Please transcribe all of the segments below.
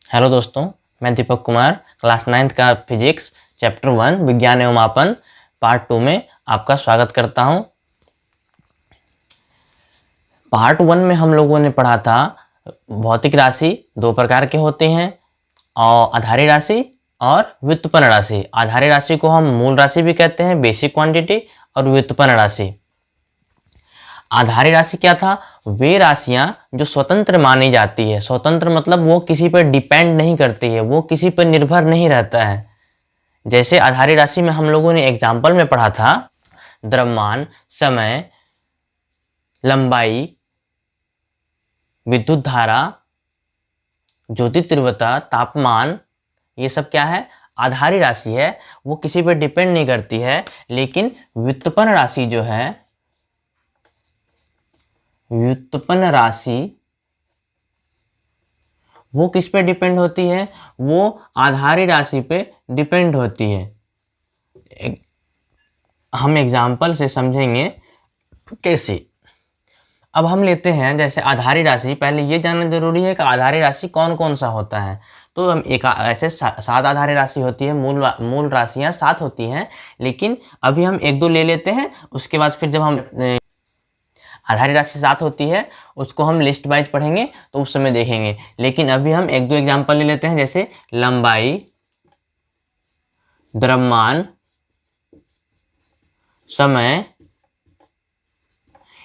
Hello दोस्तों, मैं Deepak Kumar class 9th का फिजिक्स चैप्टर 1 विज्ञान एवं मापन पार्ट 2 में आपका स्वागत करता हूं। पार्ट 1 में हम लोगों ने पढ़ा था भौतिक राशि दो प्रकार के होते हैं, और आधारी राशि और व्युत्पन्न राशि। आधारी राशि को हम मूल राशि भी कहते हैं, बेसिक क्वांटिटी, और व्युत्पन्न राशि। आधारी राशि क्या था? वे राशियां जो स्वतंत्र मानी जाती है। स्वतंत्र मतलब वो किसी पर डिपेंड नहीं करती है, वो किसी पर निर्भर नहीं रहता है। जैसे आधारी राशि में हम लोगों ने एग्जाम्पल में पढ़ा था द्रव्यमान, समय, लंबाई, विद्युत धारा, ज्योति तीव्रता, तापमान, ये सब क्या है? आधारी राशि है। वो किसी पर डिपेंड नहीं करती है। लेकिन व्युत्पन्न राशि जो है, व्युत्पन्न राशि वो किस पे डिपेंड होती है? वो आधारी राशि पे डिपेंड होती है। हम एग्जाम्पल से समझेंगे कैसे। अब हम लेते हैं जैसे आधारी राशि। पहले ये जानना जरूरी है कि आधारी राशि कौन कौन सा होता है। तो हम एक ऐसे सात आधारी राशि होती है। मूल राशियां 7 होती हैं, लेकिन अभी हम एक दो ले लेते हैं। उसके बाद फिर जब हम आधारी राशि 7 होती है, उसको हम लिस्ट वाइज पढ़ेंगे तो उस समय देखेंगे। लेकिन अभी हम एक दो एग्जाम्पल ले लेते हैं, जैसे लंबाई, द्रव्यमान, समय,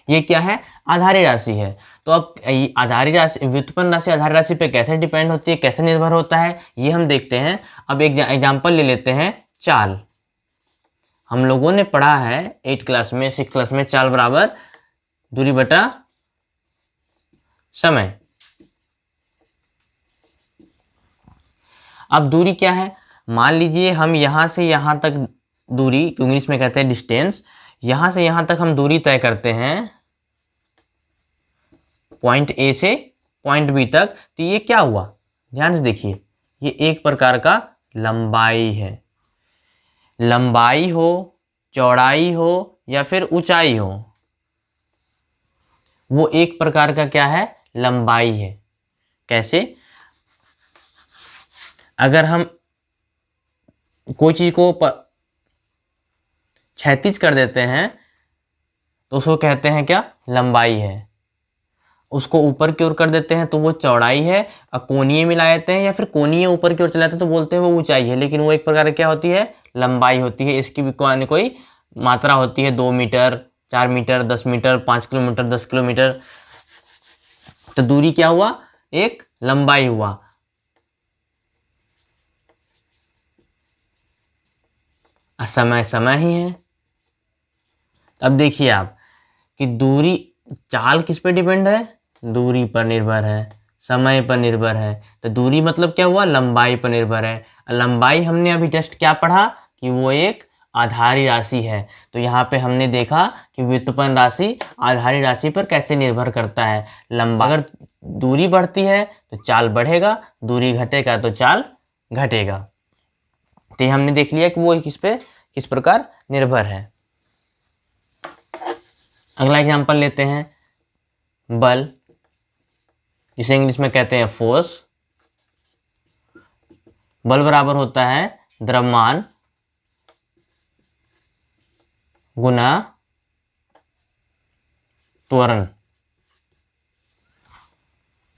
ये क्या है? आधारी राशि है। तो अब आधारी राशि, व्युत्पन्न राशि आधारी राशि पे कैसे डिपेंड होती है, कैसे निर्भर होता है, ये हम देखते हैं। अब एक एग्जाम्पल ले लेते हैं, चाल। हम लोगों ने पढ़ा है 8 क्लास में, 6 क्लास में, चाल बराबर दूरी बटा समय। अब दूरी क्या है? मान लीजिए हम यहां से यहां तक दूरी, इंग्लिश में कहते हैं डिस्टेंस, यहां से यहां तक हम दूरी तय करते हैं पॉइंट ए से पॉइंट बी तक। तो ये क्या हुआ? ध्यान से देखिए, ये एक प्रकार का लंबाई है। लंबाई हो, चौड़ाई हो या फिर ऊंचाई हो, वो एक प्रकार का क्या है? लंबाई है। कैसे? अगर हम कोई चीज को क्षैतिज कर देते हैं तो उसको कहते हैं क्या? लंबाई है। उसको ऊपर की ओर कर देते हैं तो वो चौड़ाई है। और कोणीय मिला देते हैं या फिर कोणीय ऊपर की ओर चले जाते हैं तो बोलते हैं वो ऊंचाई है। लेकिन वो एक प्रकार की क्या होती है? लंबाई होती है। इसकी भी कोई मात्रा होती है, 2 metre, 4 metre, 10 metre, 5 kilometre, 10 kilometre. तो दूरी क्या हुआ? एक लंबाई हुआ। समय ही है। अब देखिए आप कि दूरी, चाल किस पे डिपेंड है? दूरी पर निर्भर है, समय पर निर्भर है। तो दूरी मतलब क्या हुआ? लंबाई पर निर्भर है। लंबाई हमने अभी जस्ट क्या पढ़ा कि वो एक आधारी राशि है। तो यहाँ पे हमने देखा कि व्युत्पन्न राशि आधारी राशि पर कैसे निर्भर करता है। अगर दूरी बढ़ती है तो चाल बढ़ेगा, दूरी घटेगा तो चाल घटेगा। तो ये हमने देख लिया कि वो किस प्रकार निर्भर है। अगला एग्जांपल लेते हैं, बल, जिसे इंग्लिश में कहते हैं फोर्स। बल बराबर होता है द्रव्यमान गुना त्वरण।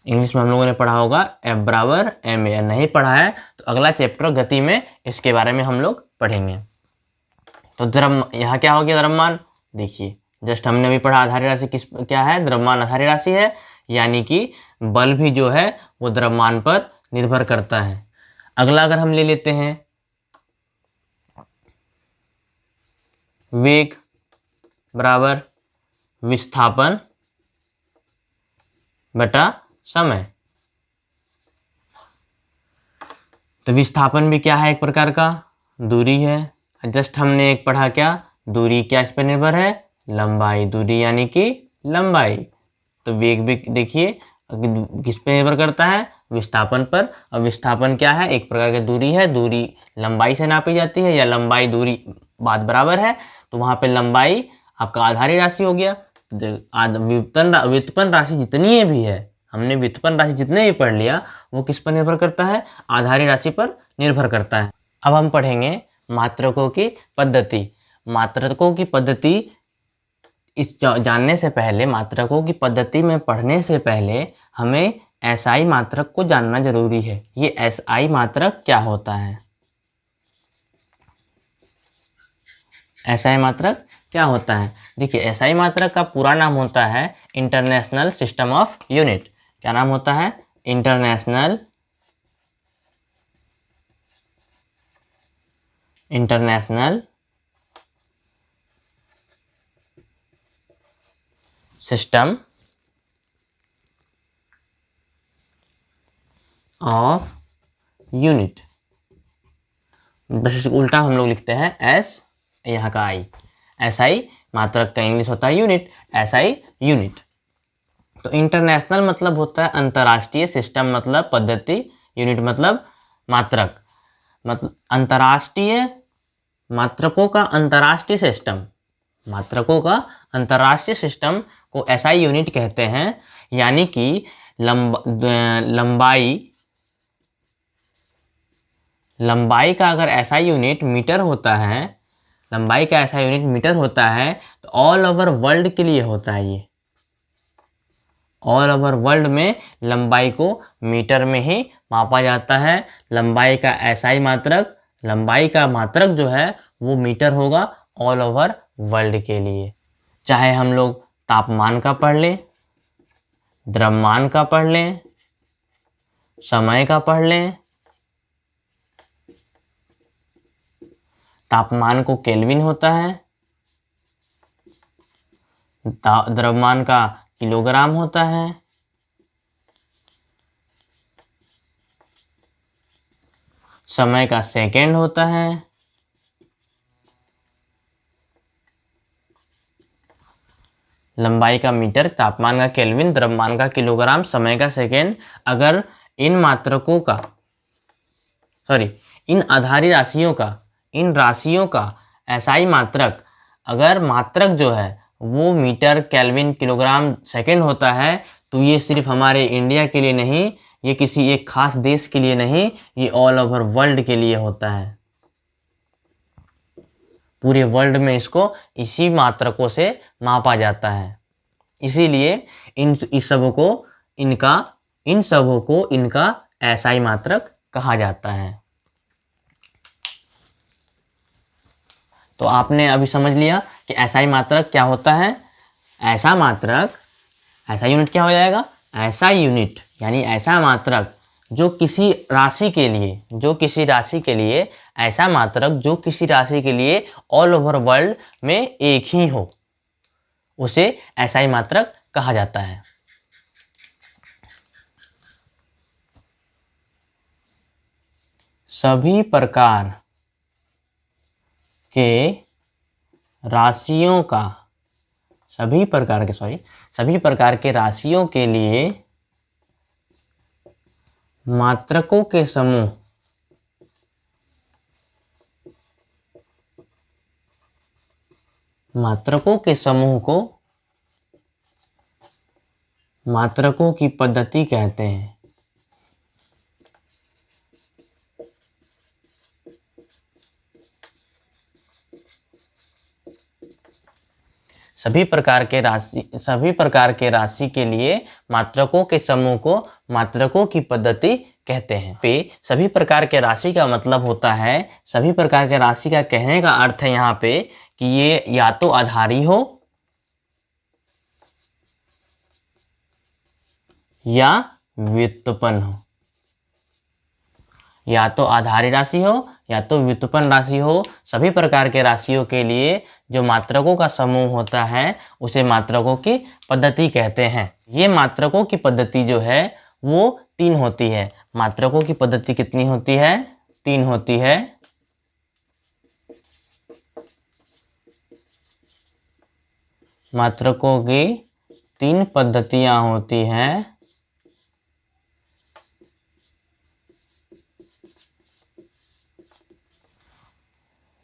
इंग्लिश में हम लोगों ने पढ़ा होगा F बराबर ma। नहीं पढ़ा है तो अगला चैप्टर गति में इसके बारे में हम लोग पढ़ेंगे। तो यहाँ क्या हो गया? द्रव्यमान। देखिए जस्ट हमने अभी पढ़ा आधारी राशि क्या है? द्रव्यमान आधारी राशि है। यानी कि बल भी जो है वो द्रव्यमान पर निर्भर करता है। अगला अगर हम ले लेते हैं, वेग बराबर विस्थापन बटा समय। तो विस्थापन भी क्या है? एक प्रकार का दूरी है। जस्ट हमने एक पढ़ा क्या? दूरी क्या इस पर निर्भर है? लंबाई। दूरी यानी कि लंबाई। तो वेग भी देखिए किस पे निर्भर करता है? विस्थापन पर। और विस्थापन क्या है? एक प्रकार की दूरी है। दूरी लंबाई से नापी जाती है, या लंबाई दूरी बात बराबर है। तो वहां पे लंबाई आपका आधारी राशि हो गया। व्युत्पन्न राशि जितनी भी है हमने व्युत्पन्न राशि जितने भी पढ़ लिया वो किस पर निर्भर करता है, आधारी राशि पर निर्भर करता है। अब हम पढ़ेंगे मात्रकों की पद्धति। मात्रकों की पद्धति इस जानने से पहले, मात्रकों की पद्धति में पढ़ने से पहले हमें एसआई मात्रक को जानना जरूरी है। ये एसआई मात्रक क्या होता है? एसआई मात्रक क्या होता है? देखिए, एसआई मात्रक का पूरा नाम होता है इंटरनेशनल सिस्टम ऑफ यूनिट। क्या नाम होता है? International system of unit. बस इसको उल्टा हम लोग लिखते हैं एस, यहाँ का आई। एसआई मात्रक का इंग्लिश होता है यूनिट, एसआई यूनिट। तो इंटरनेशनल मतलब होता है अंतर्राष्ट्रीय, सिस्टम मतलब पद्धति, यूनिट मतलब मात्रक। मतलब अंतर्राष्ट्रीय मात्रकों का अंतर्राष्ट्रीय सिस्टम, मात्रकों का अंतर्राष्ट्रीय सिस्टम को एसआई यूनिट कहते हैं। यानी कि लंबाई का अगर एसआई यूनिट मीटर होता है, लंबाई का एसआई यूनिट मीटर होता है, तो ऑल ओवर वर्ल्ड के लिए होता है। ये ऑल ओवर वर्ल्ड में लंबाई को मीटर में ही मापा जाता है। लंबाई का एसआई मात्रक, लंबाई का मात्रक जो है वो मीटर होगा ऑल ओवर वर्ल्ड के लिए। चाहे हम लोग तापमान का पढ़ लें, द्रव्यमान का पढ़ लें, समय का पढ़ लें। तापमान को केल्विन होता है, द्रव्यमान का किलोग्राम होता है, समय का सेकंड होता है, लंबाई का मीटर, तापमान का केल्विन, द्रव्यमान का किलोग्राम, समय का सेकंड। अगर इन मात्रकों का इन आधारी राशियों का, इन राशियों का एसआई मात्रक, अगर मात्रक जो है वो मीटर, केल्विन, किलोग्राम, सेकंड होता है, तो ये सिर्फ हमारे इंडिया के लिए नहीं, ये किसी एक खास देश के लिए नहीं, ये ऑल ओवर वर्ल्ड के लिए होता है। पूरे वर्ल्ड में इसको इसी मात्रकों से मापा जाता है। इसीलिए इन सबों को इनका एसआई मात्रक कहा जाता है। तो आपने अभी समझ लिया कि एसआई मात्रक क्या होता है। ऐसा मात्रक, ऐसा यूनिट क्या हो जाएगा? ऐसा यूनिट यानी ऐसा मात्रक जो किसी राशि के लिए, ऐसा मात्रक जो किसी राशि के लिए ऑल ओवर वर्ल्ड में एक ही हो, उसे एसआई मात्रक कहा जाता है। सभी प्रकार के राशियों के लिए मात्रकों के समूह को मात्रकों की पद्धति कहते हैं। सभी प्रकार के राशि के लिए मात्रकों के समूह को मात्रकों की पद्धति कहते हैं। पे सभी प्रकार के राशि का मतलब होता है, सभी प्रकार के राशि का कहने का अर्थ है यहाँ पे कि ये या तो आधारी हो या व्युत्पन्न हो, या तो आधारी राशि हो या तो व्युत्पन्न राशि हो। सभी प्रकार के राशियों के लिए जो मात्रकों का समूह होता है उसे मात्रकों की पद्धति कहते हैं। ये मात्रकों की पद्धति जो है वो 3 होती है। मात्रकों की पद्धति कितनी होती है? 3 होती है। मात्रकों की 3 पद्धतियां होती हैं।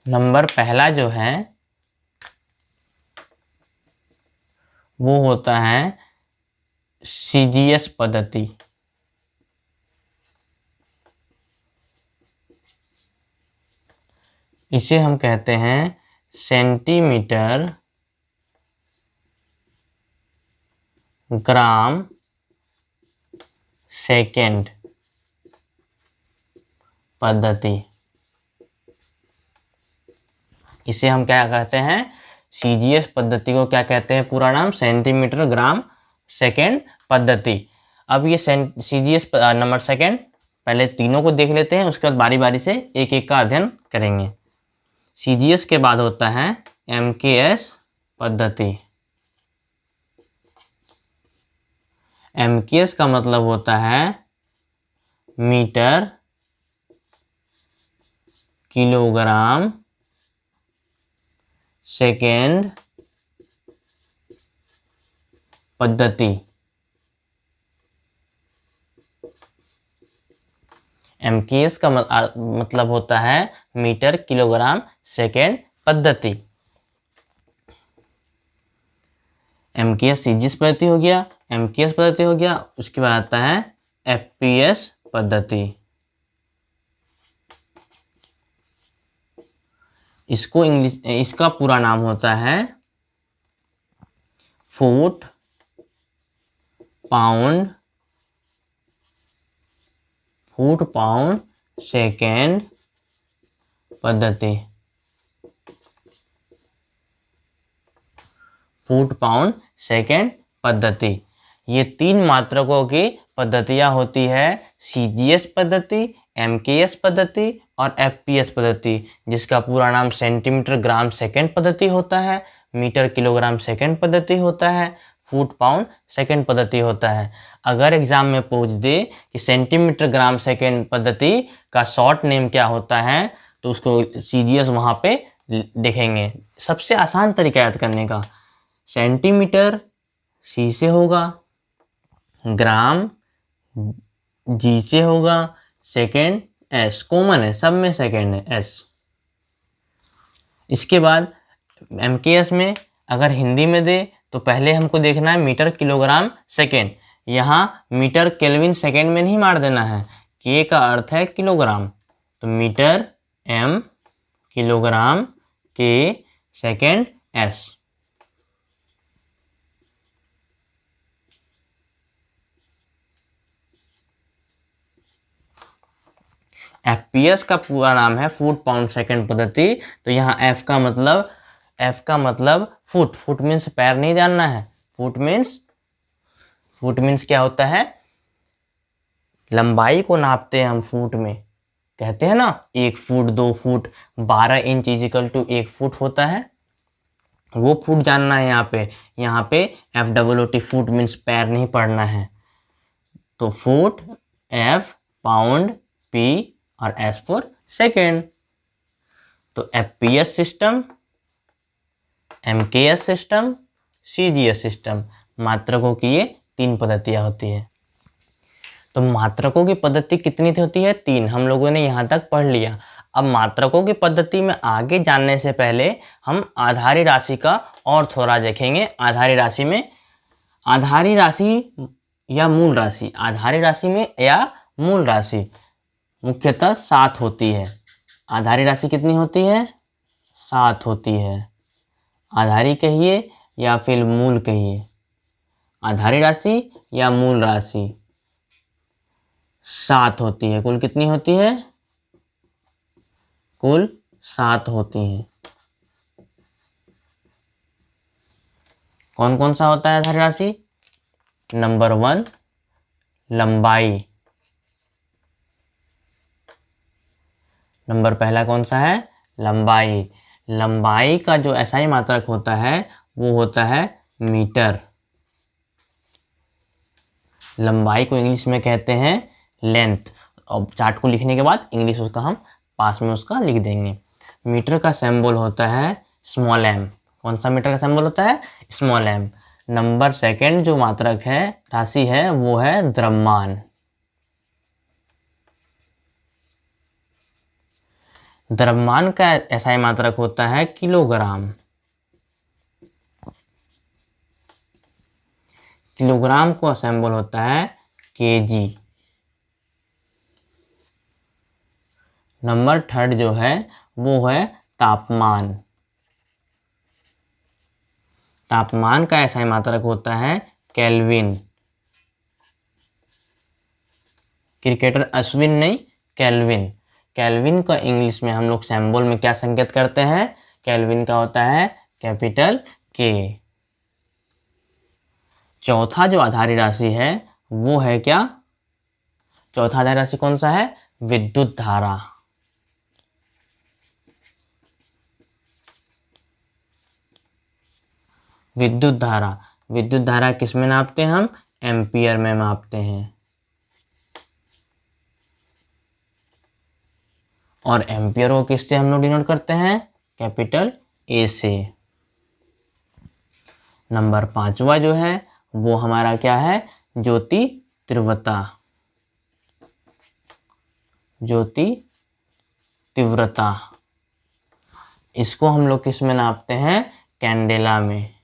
नंबर पहला जो है वो होता है सीजीएस पद्धति। इसे हम कहते हैं सेंटीमीटर ग्राम सेकेंड पद्धति। इसे हम क्या कहते हैं, सीजीएस पद्धति को क्या कहते हैं, पूरा नाम सेंटीमीटर ग्राम सेकेंड पद्धति। अब ये सीजीएस नंबर सेकेंड, पहले तीनों को देख लेते हैं, उसके बाद बारी बारी से एक एक का अध्ययन करेंगे। सीजीएस के बाद होता है एमकेएस पद्धति। एमकेएस का मतलब होता है मीटर किलोग्राम सेकेंड पद्धति। एमकेएस का मतलब होता है मीटर किलोग्राम सेकेंड पद्धति। एमकेएस सीजीएस पद्धति हो गया, एमकेएस पद्धति हो गया, उसके बाद आता है एफपीएस पद्धति। इसको इसका पूरा नाम होता है फुट पाउंड सेकेंड पद्धति। फुट पाउंड सेकेंड पद्धति। ये तीन मात्रकों की पद्धतियां होती है, सीजीएस पद्धति, एमकेएस पद्धति और एफपीएस पद्धति, जिसका पूरा नाम सेंटीमीटर ग्राम सेकेंड पद्धति होता है, मीटर किलोग्राम सेकेंड पद्धति होता है, फुट पाउंड सेकेंड पद्धति होता है। अगर एग्जाम में पूछ दे कि सेंटीमीटर ग्राम सेकेंड पद्धति का शॉर्ट नेम क्या होता है, तो उसको सीजीएस वहाँ पे देखेंगे। सबसे आसान तरीका याद करने का, सेंटीमीटर सी से होगा, ग्राम जी से होगा, सेकेंड एस, कॉमन है, सब में सेकेंड है एस। इसके बाद एमकेएस में अगर हिंदी में दे तो पहले हमको देखना है मीटर किलोग्राम सेकेंड। यहाँ मीटर केल्विन सेकेंड में नहीं मार देना है, के का अर्थ है किलोग्राम, तो मीटर एम, किलोग्राम के, सेकेंड एस। एफपीएस का पूरा नाम है फुट पाउंड सेकेंड पद्धति। तो यहाँ एफ का मतलब फुट, फुट मीन्स पैर नहीं जानना है, फुट मीन्स क्या होता है, लंबाई को नापते हैं हम फुट में, कहते हैं ना 1 foot 2 foot 12 inch equal to 1 foot होता है, वो फुट जानना है। यहाँ पे FOOT फुट मीन्स पैर नहीं पढ़ना है, तो फुट, एफ पाउंड, पी और एस फॉर सेकेंड। तो FPS system, MKS system, CGS system, मात्रकों की ये 3 पद्धतियां होती है। तो मात्रकों की पद्धति कितनी होती है, 3, हम लोगों ने यहाँ तक पढ़ लिया। अब मात्रकों की पद्धति में आगे जानने से पहले हम आधारी राशि का और थोड़ा देखेंगे। आधारी राशि में आधारी राशि या मूल राशि, आधारी राशि में या मूल राशि मुख्यतः 7 होती है। आधारी राशि कितनी होती है, 7 होती है। आधारी कहिए या फिर मूल कहिए, आधारी राशि या मूल राशि 7 होती है। कुल कितनी होती है, कुल 7 होती हैं। कौन कौन सा होता है आधारी राशि, नंबर 1 लंबाई, नंबर पहला कौन सा है, लंबाई। लंबाई का जो एसआई मात्रक होता है वो होता है मीटर। लंबाई को इंग्लिश में कहते हैं लेंथ। और चार्ट को लिखने के बाद इंग्लिश उसका हम पास में उसका लिख देंगे। मीटर का सिंबल होता है स्मॉल एम। कौन सा मीटर का सिंबल होता है, स्मॉल एम। नंबर सेकंड जो मात्रक है, राशि है, वो है द्रव्यमान। द्रव्यमान का एसआई मात्रक होता है किलोग्राम। किलोग्राम को सिंबल होता है केजी। नंबर 3 जो है वो है तापमान। तापमान का SI मात्रक होता है केल्विन। क्रिकेटर अश्विन नहीं, केल्विन। केल्विन का इंग्लिश में हम लोग सिंबल में क्या संकेत करते हैं? केल्विन का होता है कैपिटल के। चौथा जो आधारी राशि है वो है क्या? चौथा आधारी राशि कौन सा है? विद्युत धारा। विद्युत धारा। विद्युत धारा किस में नापते हैं हम? एम्पियर में मापते हैं। और एम्पियर को किससे हम लोग डिनोट करते हैं? कैपिटल ए से। नंबर 5वां जो है वो हमारा क्या है? ज्योति तीव्रता। ज्योति तीव्रता, इसको हम लोग किस में नापते हैं? कैंडेला में।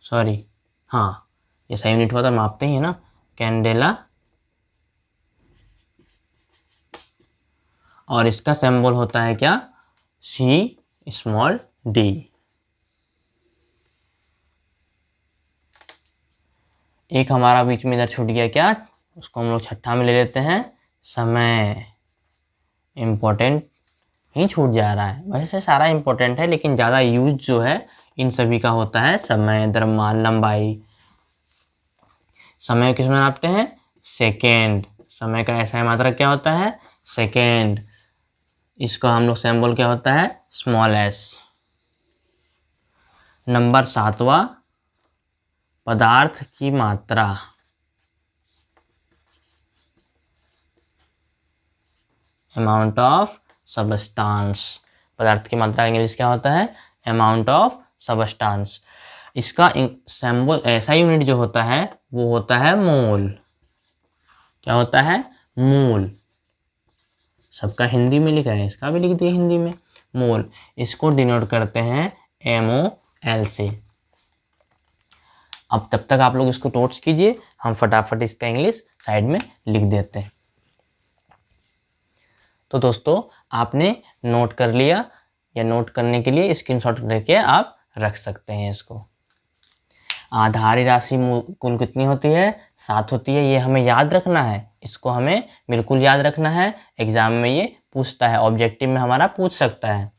सॉरी, हाँ, ये सही यूनिट हुआ था, मापते ही है ना, कैंडेला। और इसका सिंबल होता है क्या? C small D. एक हमारा बीच में इधर छूट गया, क्या? उसको हम लोग छठा में ले लेते हैं, समय। इम्पोर्टेंट ही छूट जा रहा है, वैसे सारा इम्पोर्टेंट है लेकिन ज़्यादा यूज जो है इन सभी का होता है समय, द्रव्यमान, लंबाई। समय किस में नापते हैं? सेकेंड। समय का SI मात्रक क्या होता है? सेकेंड। इसका हम लोग सिंबल क्या होता है? Small s। नंबर 7वां, पदार्थ की मात्रा। Amount of substance. पदार्थ की मात्रा इंग्लिश क्या होता है? Amount of substance. इसका सिंबल SI यूनिट जो होता है वो होता है मोल। क्या होता है? मोल। सबका हिंदी में लिख रहे हैं, इसका भी लिख दिए हिंदी में, मोल। इसको डिनोट करते हैं MOL से। अब तब तक आप लोग इसको नोट्स कीजिए, हम फटाफट इसका इंग्लिश साइड में लिख देते हैं। तो दोस्तों, आपने नोट कर लिया, या नोट करने के लिए स्क्रीनशॉट लेके आप रख सकते हैं इसको। आधारी राशि कुल कितनी होती है? 7 होती है। ये हमें याद रखना है, इसको हमें बिल्कुल याद रखना है। एग्जाम में ये पूछता है, ऑब्जेक्टिव में हमारा पूछ सकता है।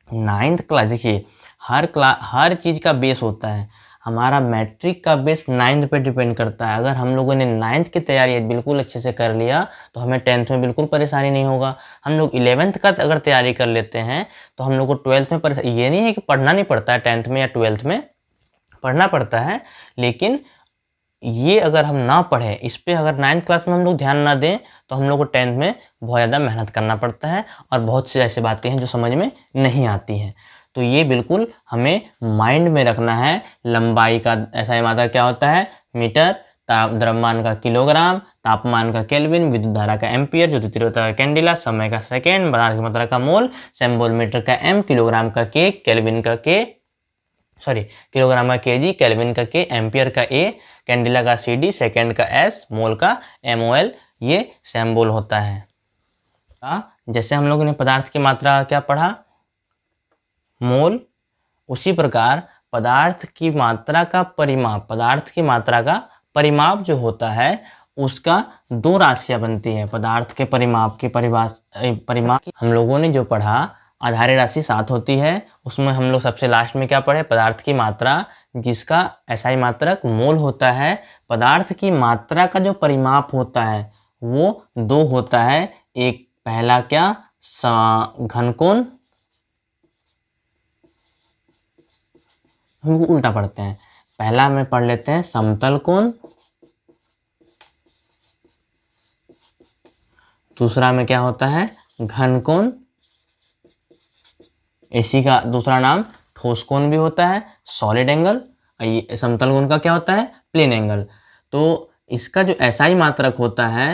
9th क्लास, देखिए हर चीज़ का बेस होता है। हमारा मैट्रिक का बेस 9th पे डिपेंड करता है। अगर हम लोगों ने 9th की तैयारी बिल्कुल अच्छे से कर लिया तो हमें 10th में बिल्कुल परेशानी नहीं होगा। हम लोग 11th का अगर तैयारी कर लेते हैं तो हम लोग को 12th में परेशानी, ये नहीं है कि पढ़ना नहीं पड़ता है, 10th में या 12th में पढ़ना पड़ता है, लेकिन ये अगर हम ना पढ़ें, इस पर अगर 9th क्लास में हम लोग ध्यान ना दें तो हम लोग को 10th में बहुत ज़्यादा मेहनत करना पड़ता है, और बहुत सी ऐसी बातें हैं जो समझ में नहीं आती हैं। तो ये बिल्कुल हमें माइंड में रखना है। लंबाई का SI मात्रा क्या होता है? मीटर। द्रव्यमान का किलोग्राम, तापमान का केल्विन, विद्युत धारा का एम्पियर, ज्योति तीव्रता का कैंडेला, समय का सेकेंड, पदार्थ की मात्रा का मोल, सिंबल मीटर का M, किलोग्राम का K, केल्विन का K, सॉरी किलोग्राम का kg, केल्विन का K, एम्पियर का A, कैंडेला का CD, सेकेंड का S, मोल का MOL, ये सिंबल होता है। जैसे हम लोगों ने पदार्थ की मात्रा क्या पढ़ा? मोल। उसी प्रकार पदार्थ की मात्रा का परिमाप, पदार्थ की मात्रा का परिमाप जो होता है उसका 2 राशियां बनती है। पदार्थ के परिमाप की परिमाप हम लोगों ने जो पढ़ा, आधारी राशि 7 होती है, उसमें हम लोग सबसे लास्ट में क्या पढ़े? पदार्थ की मात्रा, जिसका SI मात्रक मोल होता है। पदार्थ की मात्रा का जो परिमाप होता है वो 2 होता है। एक पहला क्या? घनकोण, हम उल्टा पढ़ते हैं, पहला में पढ़ लेते हैं समतल कोण, दूसरा में क्या होता है? घन कोण। इसी का दूसरा नाम ठोस कोण भी होता है, सॉलिड एंगल। समतल कोण का क्या होता है? Plane angle. तो इसका जो SI मात्रक होता है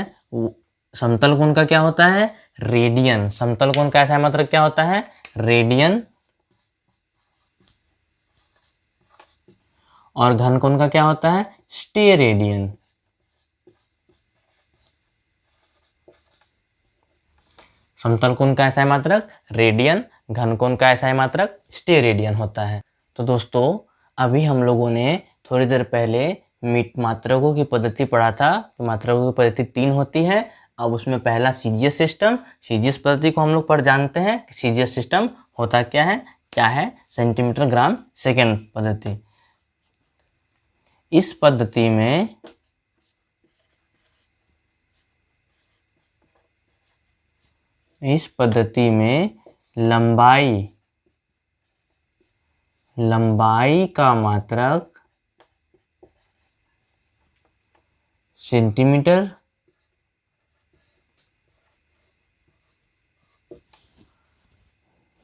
समतल कोण का क्या होता है? रेडियन। समतल कोण का SI मात्रक क्या होता है? रेडियन। और घन कोण का क्या होता है? स्टेरेडियन। समतल कोण का SI मात्रक रेडियन, घन कोण का SI मात्रक स्टेरेडियन होता है। तो दोस्तों अभी हम लोगों ने थोड़ी देर पहले मात्रकों की पद्धति पढ़ा था। तो मात्रकों की पद्धति 3 होती है। अब उसमें पहला CGS सिस्टम, CGS पद्धति को हम लोग पर जानते हैं कि CGS सिस्टम होता क्या है? सेंटीमीटर ग्राम सेकेंड पद्धति। इस पद्धति में लंबाई का मात्रक सेंटीमीटर,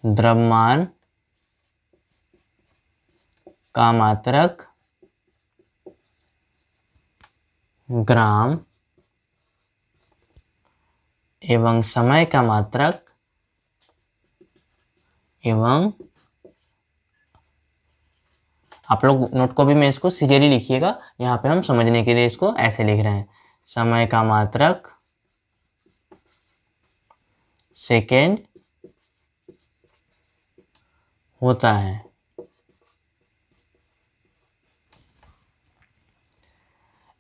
द्रव्यमान का मात्रक ग्राम एवं समय का मात्रक एवं, आप लोग नोट कॉपी में इसको सीरियली लिखिएगा, यहाँ पे हम समझने के लिए इसको ऐसे लिख रहे हैं। समय का मात्रक सेकेंड होता है।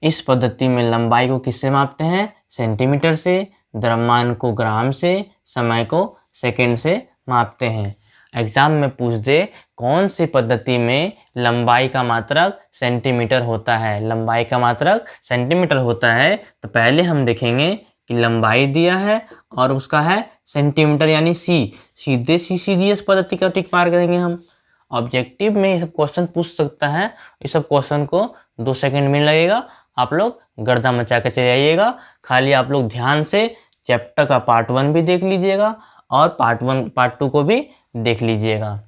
इस पद्धति में लंबाई को किससे मापते हैं? सेंटीमीटर से, द्रव्यमान को ग्राम से, समय को सेकेंड से मापते हैं। एग्जाम में पूछ दे कौन सी पद्धति में लंबाई का मात्रक सेंटीमीटर होता है, लंबाई का मात्रक सेंटीमीटर होता है, तो पहले हम देखेंगे कि लंबाई दिया है और उसका है सेंटीमीटर यानी सीधे CGS पद्धति का टिक मार करेंगे हम। ऑब्जेक्टिव में ये सब क्वेश्चन पूछ सकता है। इस सब क्वेश्चन को 2 सेकंड में लगेगा, आप लोग गर्दा मचा के चले आइएगा। खाली आप लोग ध्यान से चैप्टर का पार्ट 1 भी देख लीजिएगा और पार्ट 2 को भी देख लीजिएगा।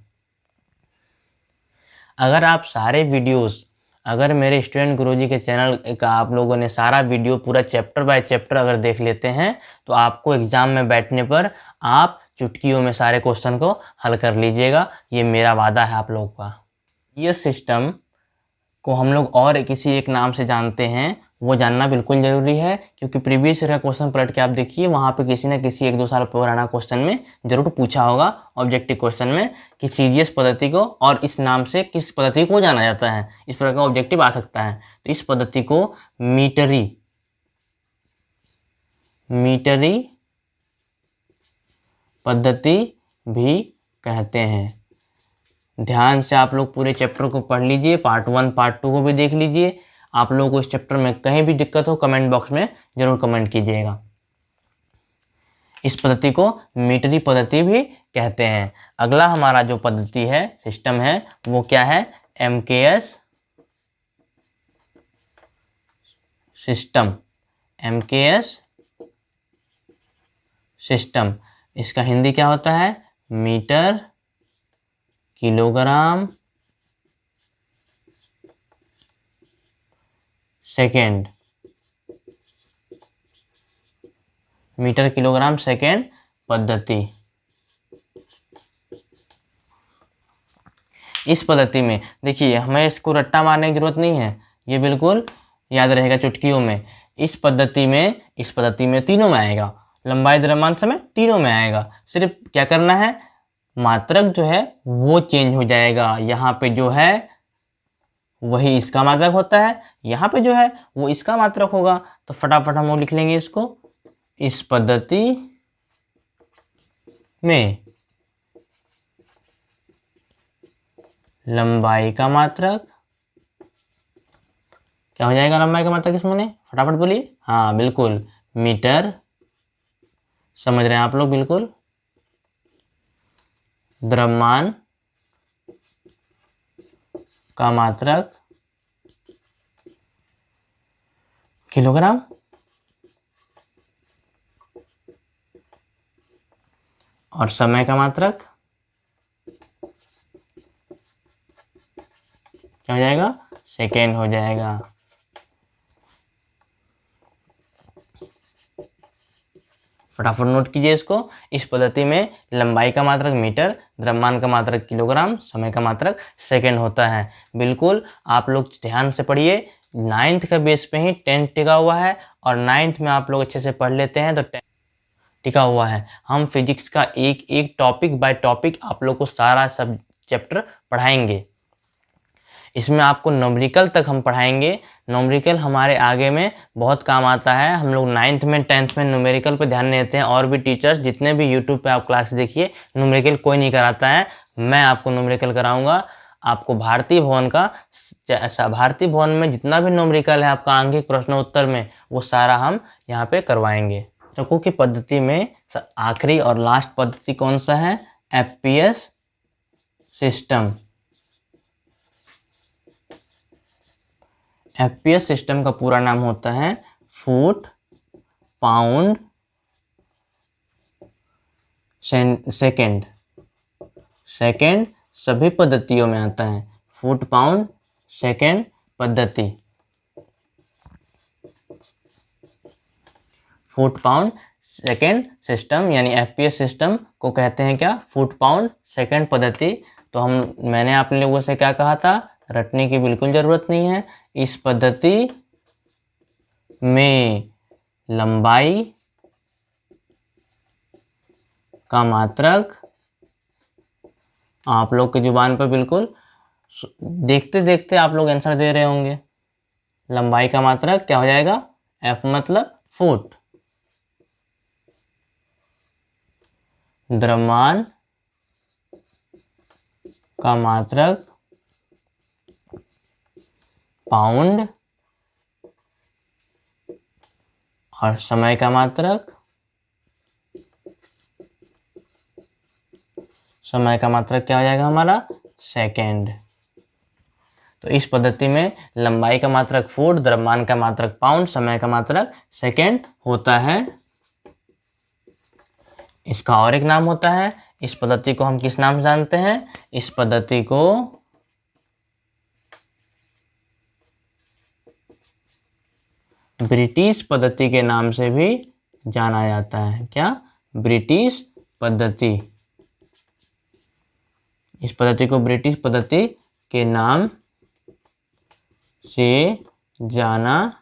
अगर आप सारे वीडियोस, अगर मेरे स्टूडेंट गुरुजी के चैनल का आप लोगों ने सारा वीडियो पूरा चैप्टर बाय चैप्टर अगर देख लेते हैं तो आपको एग्जाम में बैठने पर आप चुटकियों में सारे क्वेश्चन को हल कर लीजिएगा। ये मेरा वादा है आप लोगों का। ये सिस्टम को हम लोग और किसी एक नाम से जानते हैं, वो जानना बिल्कुल ज़रूरी है, क्योंकि प्रीवियस ईयर का क्वेश्चन पलट के आप देखिए, वहाँ पे किसी न किसी 1-2 साल पुराना क्वेश्चन में जरूर पूछा होगा ऑब्जेक्टिव क्वेश्चन में कि CGS पद्धति को और इस नाम से किस पद्धति को जाना जाता है। इस प्रकार का ऑब्जेक्टिव आ सकता है। तो इस पद्धति को मीटरी पद्धति भी कहते हैं। ध्यान से आप लोग पूरे चैप्टर को पढ़ लीजिए, पार्ट 1 पार्ट 2 को भी देख लीजिए। आप लोगों को इस चैप्टर में कहीं भी दिक्कत हो कमेंट बॉक्स में जरूर कमेंट कीजिएगा। इस पद्धति को मीटरी पद्धति भी कहते हैं। अगला हमारा जो पद्धति है, सिस्टम है, वो क्या है? MKS system. MKS सिस्टम, इसका हिंदी क्या होता है? Metre kilogram second. Metre kilogram second पद्धति। इस पद्धति में देखिए, हमें इसको रट्टा मारने की जरूरत नहीं है, ये बिल्कुल याद रहेगा चुटकियों में। इस पद्धति में तीनों में आएगा, लंबाई, द्रव्यमान, समय तीनों में आएगा। सिर्फ क्या करना है, मात्रक जो है वो चेंज हो जाएगा। यहाँ पे जो है वही इसका मात्रक होता है, यहाँ पे जो है वो इसका मात्रक होगा। तो फटाफट हम लोग लिख लेंगे इसको। इस पद्धति में लंबाई का मात्रक क्या हो जाएगा? लंबाई का मात्रक इसमें फटाफट बोलिए। हाँ बिल्कुल, मीटर। समझ रहे हैं आप लोग बिल्कुल। द्रव्यमान का मात्रक किलोग्राम। और समय का मात्रक क्या हो जाएगा? सेकेंड हो जाएगा। फटाफट नोट कीजिए इसको। इस पद्धति में लंबाई का मात्रक मीटर, द्रव्यमान का मात्रक किलोग्राम, समय का मात्रक सेकंड होता है। बिल्कुल आप लोग ध्यान से पढ़िए, 9th का बेस पे ही 10th टिका हुआ है और 9th में आप लोग अच्छे से पढ़ लेते हैं तो 10th टिका हुआ है। हम फिजिक्स का एक एक टॉपिक बाय टॉपिक आप लोग को सारा सब चैप्टर पढ़ाएंगे। इसमें आपको न्यूमेरिकल तक हम पढ़ाएंगे। न्यूमेरिकल हमारे आगे में बहुत काम आता है। हम लोग 9th में 10th में न्यूमेरिकल पे ध्यान देते हैं और भी टीचर्स जितने भी यूट्यूब पे आप क्लास देखिए, न्यूमेरिकल कोई नहीं कराता है, मैं आपको न्यूमेरिकल कराऊंगा। आपको भारतीय भवन में जितना भी न्यूमेरिकल है आपका आंगिक प्रश्नोत्तर में, वो सारा हम यहाँ पे करवाएंगे। चक्कू की पद्धति में आखिरी और लास्ट पद्धति कौन सा है? FPS system. FPS सिस्टम का पूरा नाम होता है फुट पाउंड सेकेंड। सेकेंड सभी पद्धतियों में आता है, फुट पाउंड सेकेंड पद्धति। फुट पाउंड सेकेंड सिस्टम यानी FPS सिस्टम को कहते हैं क्या? फुट पाउंड सेकेंड पद्धति। तो मैंने आप लोगों से क्या कहा था? रटने की बिल्कुल ज़रूरत नहीं है। इस पद्धति में लंबाई का मात्रक आप लोग की जुबान पर बिल्कुल देखते देखते आप लोग आंसर दे रहे होंगे। लंबाई का मात्रक क्या हो जाएगा? F मतलब फुट। द्रव्यमान का मात्रक पाउंड और समय का मात्रक क्या हो जाएगा हमारा? सेकेंड। तो इस पद्धति में लंबाई का मात्रक फुट, द्रव्यमान का मात्रक पाउंड, समय का मात्रक सेकेंड होता है। इसका और एक नाम होता है, इस पद्धति को हम किस नाम से जानते हैं? इस पद्धति को ब्रिटिश पद्धति के नाम से भी जाना जाता है। क्या? ब्रिटिश पद्धति। इस पद्धति को ब्रिटिश पद्धति के नाम से जाना,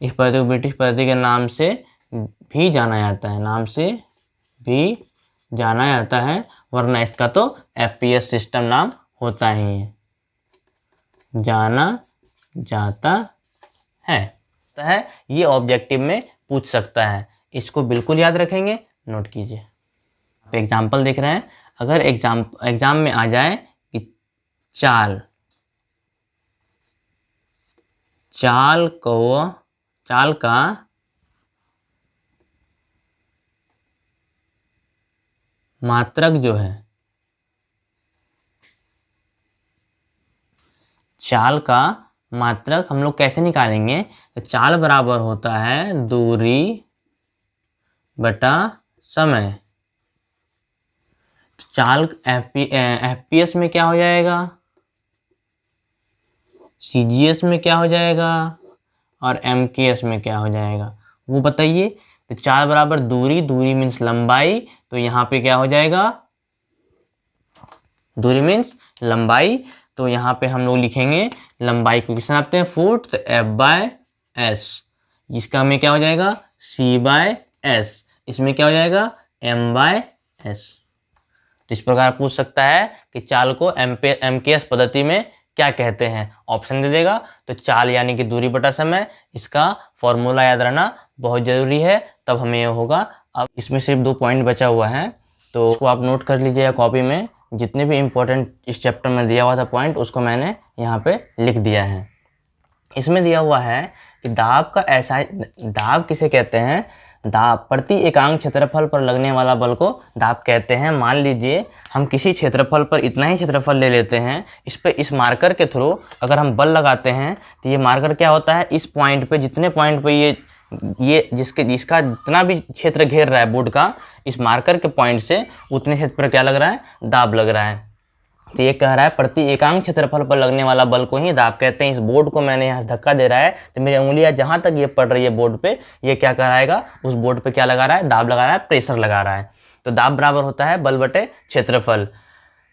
इस पद्धति को ब्रिटिश पद्धति के नाम से भी जाना जाता है, नाम से भी जाना जाता है, वरना इसका तो FPS सिस्टम नाम होता ही है, जाना जाता है। ये ऑब्जेक्टिव में पूछ सकता है, इसको बिल्कुल याद रखेंगे, नोट कीजिए। आप एग्जाम्पल देख रहे हैं, अगर एग्जाम में आ जाए कि चाल का मात्रक जो है, चाल का मात्रक हम लोग कैसे निकालेंगे? तो चाल बराबर होता है दूरी बटा समय। तो चाल FPS में क्या हो जाएगा, CGS में क्या हो जाएगा और MKS में क्या हो जाएगा, वो बताइए। तो चाल बराबर दूरी, दूरी मीन्स लंबाई, तो यहाँ पे क्या हो जाएगा? दूरी मीन्स लंबाई, तो यहाँ पे हम लोग लिखेंगे लंबाई को किस नापते हैं? फुट, तो F/S। इसका में क्या हो जाएगा? C/S। इसमें क्या हो जाएगा? M/S। तो इस प्रकार पूछ सकता है कि चाल को MKS पद्धति में क्या कहते हैं, ऑप्शन दे देगा। तो चाल यानी कि दूरी बटा समय, इसका फॉर्मूला याद रहना बहुत ज़रूरी है, तब हमें ये होगा। अब इसमें सिर्फ 2 पॉइंट बचा हुआ है, तो उसको आप नोट कर लीजिएगा कॉपी में। जितने भी इम्पोर्टेंट इस चैप्टर में दिया हुआ था पॉइंट, उसको मैंने यहाँ पे लिख दिया है। इसमें दिया हुआ है कि दाब का ऐसा, दाब किसे कहते हैं? दाब प्रति एकांक क्षेत्रफल पर लगने वाला बल को दाब कहते हैं। मान लीजिए हम किसी क्षेत्रफल पर इतना ही क्षेत्रफल ले लेते हैं, इस पे इस मार्कर के थ्रू अगर हम बल लगाते हैं तो ये मार्कर क्या होता है? इस पॉइंट पे, जितने पॉइंट पे ये जिसका जितना भी क्षेत्र घेर रहा है बोर्ड का, इस मार्कर के पॉइंट से उतने क्षेत्र पर क्या लग रहा है? दाब लग रहा है। तो ये कह रहा है प्रति एकांक क्षेत्रफल पर लगने वाला बल को ही दाब कहते हैं। इस बोर्ड को मैंने यहाँ से धक्का दे रहा है तो मेरी उंगलियां जहां तक ये पड़ रही है बोर्ड पे, ये क्या कराएगा, उस बोर्ड पे क्या लगा रहा है, दाब लगा रहा है, प्रेशर लगा रहा है। तो दाब बराबर होता है बल बटे क्षेत्रफल।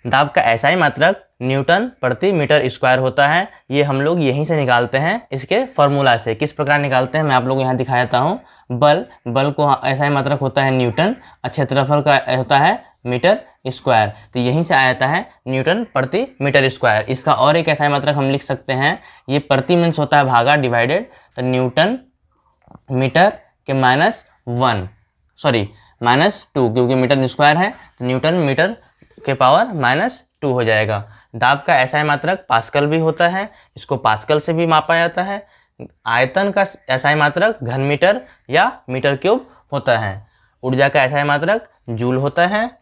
दाब का SI मात्रक न्यूटन प्रति मीटर स्क्वायर होता है। ये हम लोग यहीं से निकालते हैं इसके फॉर्मूला से। किस प्रकार निकालते हैं मैं आप लोग को यहाँ दिखा देता हूँ। बल को SI मात्रक होता है न्यूटन और क्षेत्रफल का होता है मीटर स्क्वायर। तो यहीं से आया है न्यूटन प्रति मीटर स्क्वायर। इसका और एक SI मात्रक हम लिख सकते हैं, ये प्रति मीन्स होता है भागा डिवाइडेड, तो न्यूटन मीटर के -2 क्योंकि मीटर स्क्वायर है तो न्यूटन मीटर के पावर -2 हो जाएगा। दाब का SI मात्रक पास्कल भी होता है, इसको पास्कल से भी मापा जाता है। आयतन का SI मात्रक घन मीटर या मीटर क्यूब होता है। ऊर्जा का SI मात्रक जूल होता है।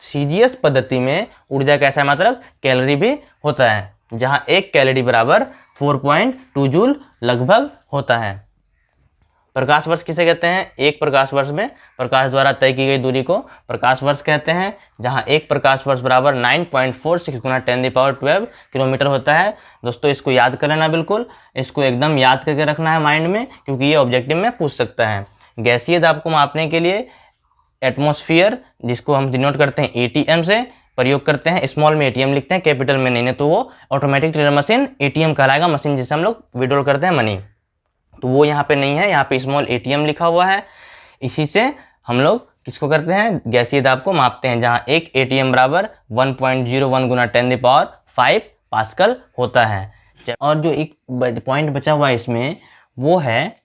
CGS पद्धति में ऊर्जा का SI मात्रक कैलोरी भी होता है, जहाँ 1 कैलोरी बराबर 4.2 जूल लगभग होता है। प्रकाश वर्ष किसे कहते हैं? एक प्रकाश वर्ष में प्रकाश द्वारा तय की गई दूरी को प्रकाश वर्ष कहते हैं, जहां एक प्रकाश वर्ष बराबर 9.46 गुना 10⁻12 किलोमीटर होता है। दोस्तों इसको याद कर लेना, बिल्कुल इसको एकदम याद करके रखना है माइंड में, क्योंकि ये ऑब्जेक्टिव में पूछ सकता है। गैसीय दाब को मापने के लिए एटमॉस्फेयर, जिसको हम डिनोट करते हैं ATM से, प्रयोग करते हैं। स्मॉल में ATM लिखते हैं, कैपिटल में नहीं, तो वो ऑटोमेटिक टेलर मशीन ATM कहलाएगा, मशीन जिसे हम लोग विड्रॉल करते हैं मनी। तो वो यहाँ पे नहीं है, यहाँ पे स्मॉल ATM लिखा हुआ है। इसी से हम लोग किसको करते हैं, गैसीय दाब को मापते हैं, जहाँ एक ATM बराबर 1.01 गुना 10⁵ पास्कल होता है। और जो एक पॉइंट बचा हुआ है इसमें, वो है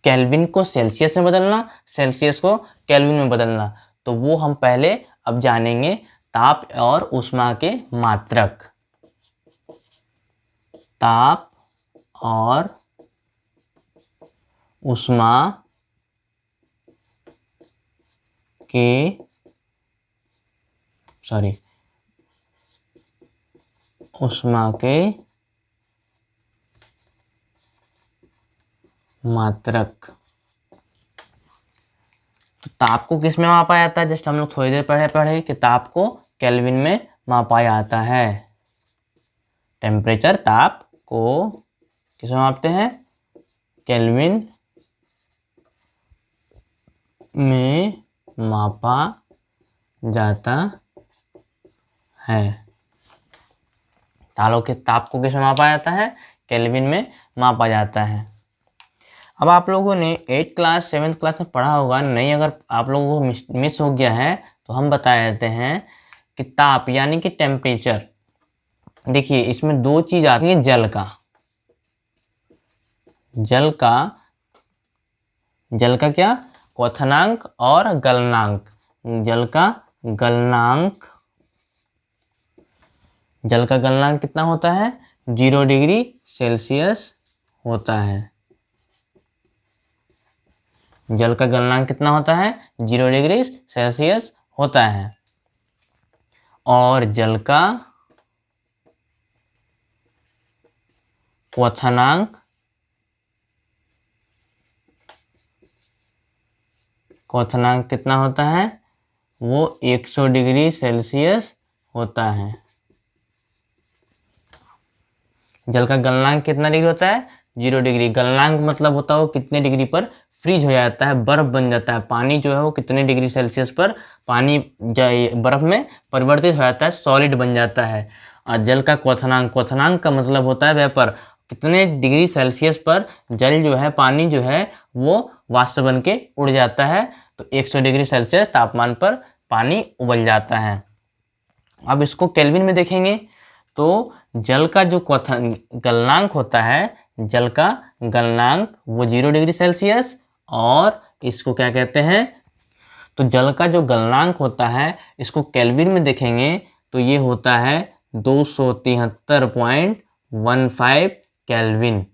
केल्विन को सेल्सियस में बदलना, सेल्सियस को केल्विन में बदलना। तो वो हम पहले अब जानेंगे। ताप और ऊष्मा के मात्रक, ताप और ऊष्मा के मात्रक। तो ताप को किस में मापा जाता है? जस्ट हम लोग थोड़ी देर पढ़े कि ताप को केल्विन में मापा जाता है। टेम्परेचर, ताप को किस में मापते हैं? केल्विन में मापा जाता है। ताप को किस में मापा जाता है? केल्विन में मापा जाता है। अब आप लोगों ने 8th क्लास 7th क्लास में पढ़ा होगा, नहीं अगर आप लोगों को मिस हो गया है तो हम बता देते हैं कि ताप यानी कि टेम्परेचर, देखिए इसमें दो चीज आती है, जल का क्या, क्वथनांक और गलनांक। जल का गलनांक कितना होता है? 0 डिग्री सेल्सियस होता है। जल का गलनांक कितना होता है? 0 डिग्री सेल्सियस होता है। और जल का क्वथनांक कितना होता है? वो 100 डिग्री सेल्सियस होता है। जल का गलनांक कितना डिग्री होता है? 0 डिग्री। गलनांक मतलब होता है वो कितने डिग्री पर फ्रीज हो जाता है, बर्फ बन जाता है। पानी जो है वो कितने डिग्री सेल्सियस पर पानी बर्फ में परिवर्तित हो जाता है, सॉलिड बन जाता है। और जल का क्वथनांक का मतलब होता है वेपर, कितने डिग्री सेल्सियस पर जल जो है, पानी जो है वो वाष्प बन के उड़ जाता है। तो 100 डिग्री सेल्सियस तापमान पर पानी उबल जाता है। अब इसको केल्विन में देखेंगे तो जल का जो गलनांक होता है, जल का गलनांक वो 0 डिग्री सेल्सियस, और इसको क्या कहते हैं, तो जल का जो गलनांक होता है इसको केल्विन में देखेंगे तो ये होता है 273.15 केल्विन,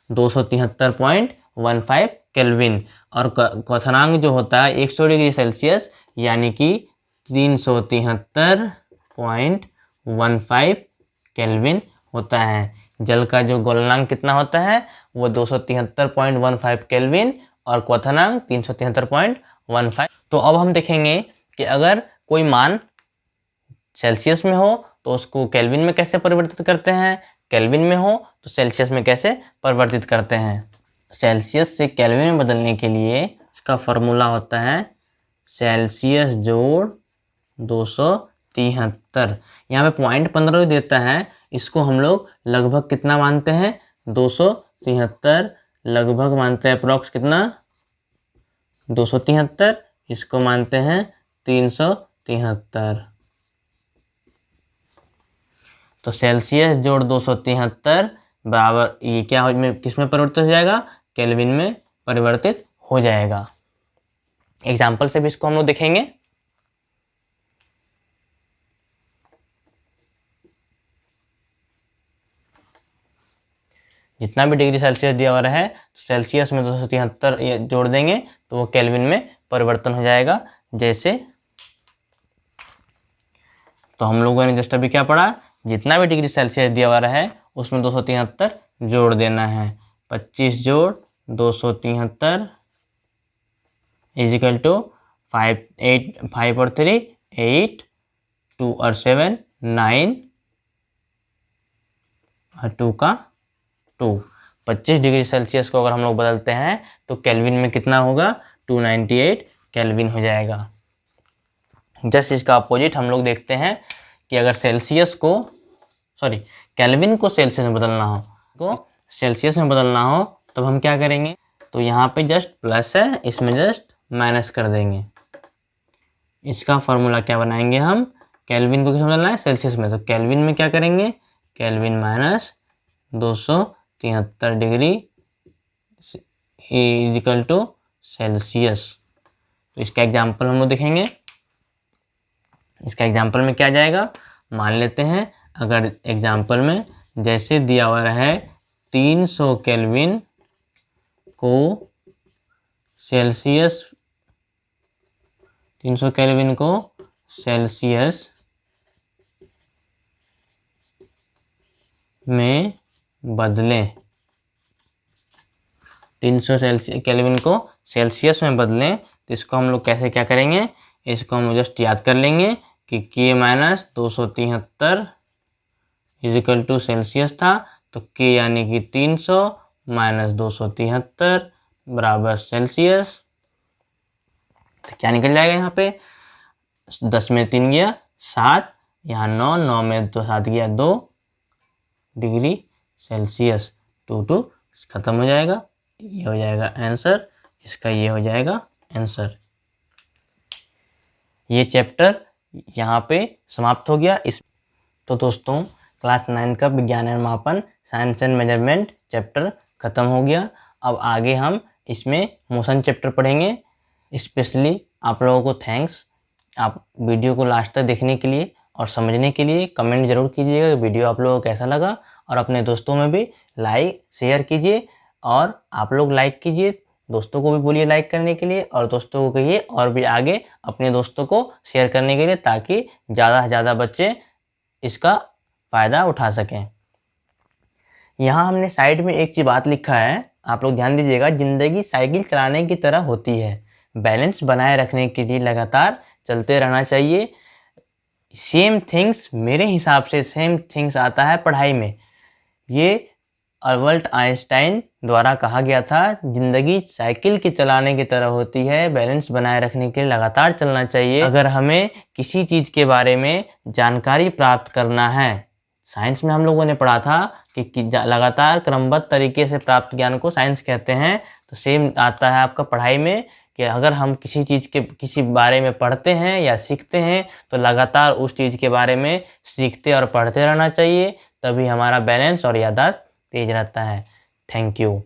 273.15 केल्विन। और क्वथनांक जो होता है 100 डिग्री सेल्सियस यानी कि 373.15 केल्विन होता है। जल का जो गलनांक कितना होता है वो 273.15 केल्विन और क्वथनांक 373.15। तो अब हम देखेंगे कि अगर कोई मान सेल्सियस में हो तो उसको केल्विन में कैसे परिवर्तित करते हैं, केल्विन में हो तो सेल्सियस में कैसे परिवर्तित करते हैं। सेल्सियस से केल्विन में बदलने के लिए इसका फॉर्मूला होता है सेल्सियस जोड़ 273। यहाँ पे 0.15 देता है, इसको हम लोग लगभग कितना मानते हैं 273, लगभग मानते हैं अप्रॉक्स कितना 273, इसको मानते हैं 373। तो सेल्सियस जोड़ 273 बराबर ये क्या हो, किस में परिवर्तित हो जाएगा, केल्विन में परिवर्तित हो जाएगा। एग्जाम्पल से भी इसको हम लोग देखेंगे। जितना भी डिग्री सेल्सियस दिया हुआ है सेल्सियस में 273 जोड़ देंगे तो वो केल्विन में परिवर्तन हो जाएगा। जैसे तो हम लोगों ने जस्ट अभी क्या पढ़ा, जितना भी डिग्री सेल्सियस दिया हुआ है उसमें 273 जोड़ देना है। 25 जोड़ 273 इजिकल टू 5 और 3 8, 2 और 7 9 और 2 का 2। 25 डिग्री सेल्सियस को अगर हम लोग बदलते हैं तो केल्विन में कितना होगा 298 केल्विन हो जाएगा। जस्ट इसका अपोजिट हम लोग देखते हैं कि अगर केल्विन को सेल्सियस में बदलना हो तब हम क्या करेंगे, तो यहाँ पे जस्ट प्लस है, इसमें जस्ट माइनस कर देंगे। इसका फॉर्मूला क्या बनाएंगे हम, केल्विन को किस में बदलना है सेल्सियस में, तो केल्विन में क्या करेंगे kelvin minus 273 degree equal to Celsius. तो इसका एग्जाम्पल हम लोग देखेंगे। इसका एग्जाम्पल में क्या जाएगा, मान लेते हैं अगर एग्जाम्पल में जैसे दिया हुआ है 300 केल्विन को सेल्सियस में बदलें, 300 केल्विन को सेल्सियस में बदलें, तो इसको हम लोग कैसे क्या करेंगे, इसको हम जस्ट याद कर लेंगे कि K minus 273 equal to Celsius था, तो K यानी कि 300 माइनस 273 बराबर सेल्सियस। तो क्या निकल जाएगा यहाँ पे, 10 में 3 गया 7, यहाँ 9, 9 में 2 7 गया 2 डिग्री सेल्सियस, 2 खत्म हो जाएगा। ये हो जाएगा आंसर, इसका ये हो जाएगा आंसर। ये चैप्टर यहाँ पे समाप्त हो गया। तो दोस्तों क्लास 9 का विज्ञान एवं मापन साइंस एंड मेजरमेंट चैप्टर ख़त्म हो गया। अब आगे हम इसमें मोशन चैप्टर पढ़ेंगे। स्पेशली आप लोगों को थैंक्स, आप वीडियो को लास्ट तक देखने के लिए और समझने के लिए। कमेंट ज़रूर कीजिएगा कि वीडियो आप लोगों को कैसा लगा, और अपने दोस्तों में भी लाइक शेयर कीजिए, और आप लोग लाइक कीजिए, दोस्तों को भी बोलिए लाइक करने के लिए, और दोस्तों को कहिए और भी आगे अपने दोस्तों को शेयर करने के लिए, ताकि ज़्यादा से ज़्यादा बच्चे इसका फ़ायदा उठा सकें। यहाँ हमने साइड में एक चीज़ बात लिखा है, आप लोग ध्यान दीजिएगा। ज़िंदगी साइकिल चलाने की तरह होती है, बैलेंस बनाए रखने के लिए लगातार चलते रहना चाहिए। सेम थिंग्स, मेरे हिसाब से सेम थिंग्स आता है पढ़ाई में। ये अल्बर्ट आइंस्टाइन द्वारा कहा गया था, ज़िंदगी साइकिल के चलाने की तरह होती है, बैलेंस बनाए रखने के लिए लगातार चलना चाहिए। अगर हमें किसी चीज़ के बारे में जानकारी प्राप्त करना है, साइंस में हम लोगों ने पढ़ा था कि लगातार क्रमबद्ध तरीके से प्राप्त ज्ञान को साइंस कहते हैं। तो सेम आता है आपका पढ़ाई में कि अगर हम किसी चीज़ के किसी बारे में पढ़ते हैं या सीखते हैं तो लगातार उस चीज़ के बारे में सीखते और पढ़ते रहना चाहिए, तभी हमारा बैलेंस और याददाश्त तेज रहता है। Thank you.